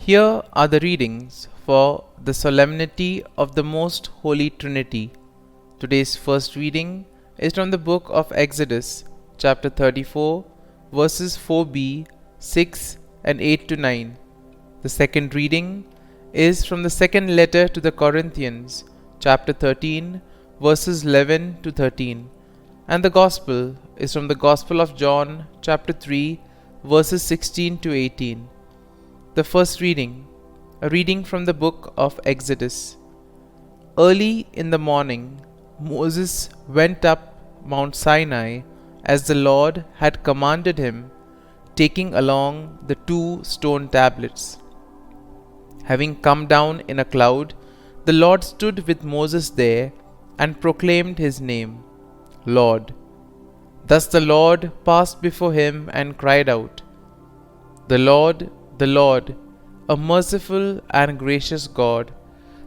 Here are the readings for the Solemnity of the Most Holy Trinity. Today's first reading is from the book of Exodus, chapter 34, verses 4b, 6 and 8 to 9. The second reading is from the second letter to the Corinthians, chapter 13, verses 11 to 13. And the Gospel is from the Gospel of John, chapter 3, verses 16 to 18. The first reading, a reading from the book of Exodus. Early in the morning, Moses went up Mount Sinai as the Lord had commanded him, taking along the 2 stone tablets. Having come down in a cloud, the Lord stood with Moses there and proclaimed his name, Lord. Thus the Lord passed before him and cried out, The Lord, a merciful and gracious God,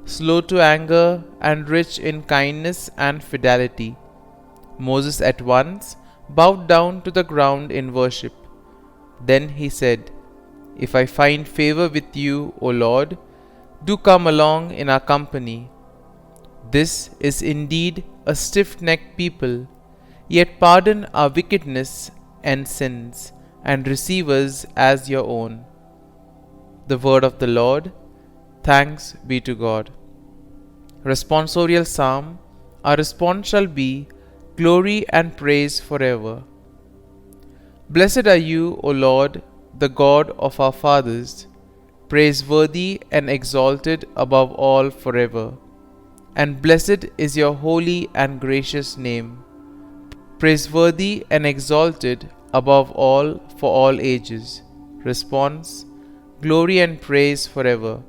slow to anger and rich in kindness and fidelity. Moses at once bowed down to the ground in worship. Then he said, If I find favor with you, O Lord, do come along in our company. This is indeed a stiff-necked people, yet pardon our wickedness and sins, and receive us as your own. The word of the Lord. Thanks be to God. Responsorial Psalm. Our response shall be, Glory and praise forever. Blessed are you, O Lord, the God of our fathers, praiseworthy and exalted above all forever. And blessed is your holy and gracious name, praiseworthy and exalted above all for all ages. Response. Glory and praise forever.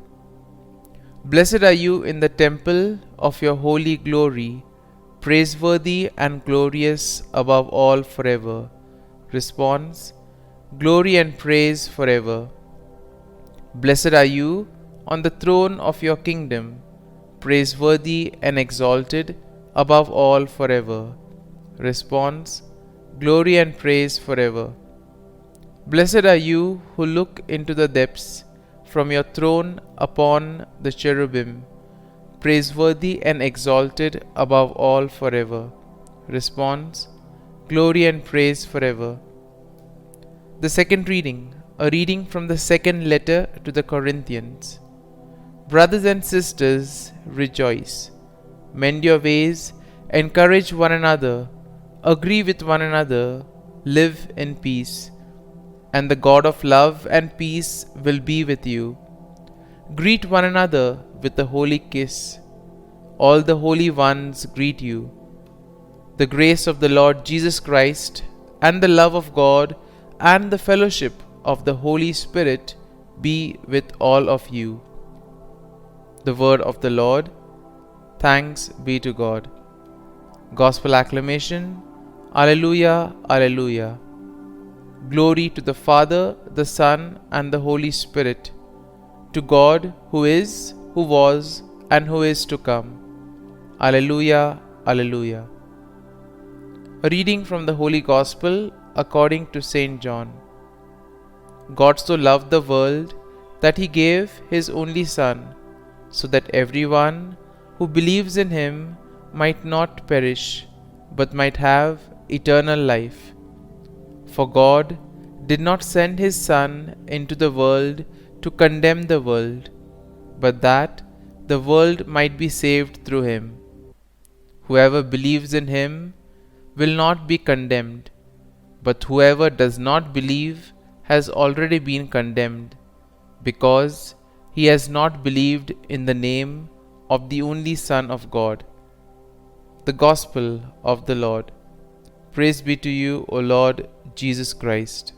Blessed are you in the temple of your holy glory, praiseworthy and glorious above all forever. Response. Glory and praise forever. Blessed are you on the throne of your kingdom, praiseworthy and exalted above all forever. Response. Glory and praise forever. Blessed are you who look into the depths from your throne upon the cherubim, praiseworthy and exalted above all forever. Response. Glory and praise forever. The second reading, a reading from the second letter to the Corinthians. Brothers and sisters, rejoice. Mend your ways, encourage one another, agree with one another, live in peace. And the God of love and peace will be with you. Greet one another with a holy kiss. All the holy ones greet you. The grace of the Lord Jesus Christ, and the love of God, and the fellowship of the Holy Spirit be with all of you. The word of the Lord. Thanks be to God. Gospel acclamation. Alleluia, Alleluia. Glory to the Father, the Son, and the Holy Spirit, to God who is, who was, and who is to come. Alleluia, Alleluia. A reading from the Holy Gospel according to St. John. God so loved the world that he gave his only Son, so that everyone who believes in him might not perish, but might have eternal life. For God did not send his Son into the world to condemn the world, but that the world might be saved through him. Whoever believes in him will not be condemned, but whoever does not believe has already been condemned, because he has not believed in the name of the only Son of God. The Gospel of the Lord. Praise be to you, O Lord Jesus Christ.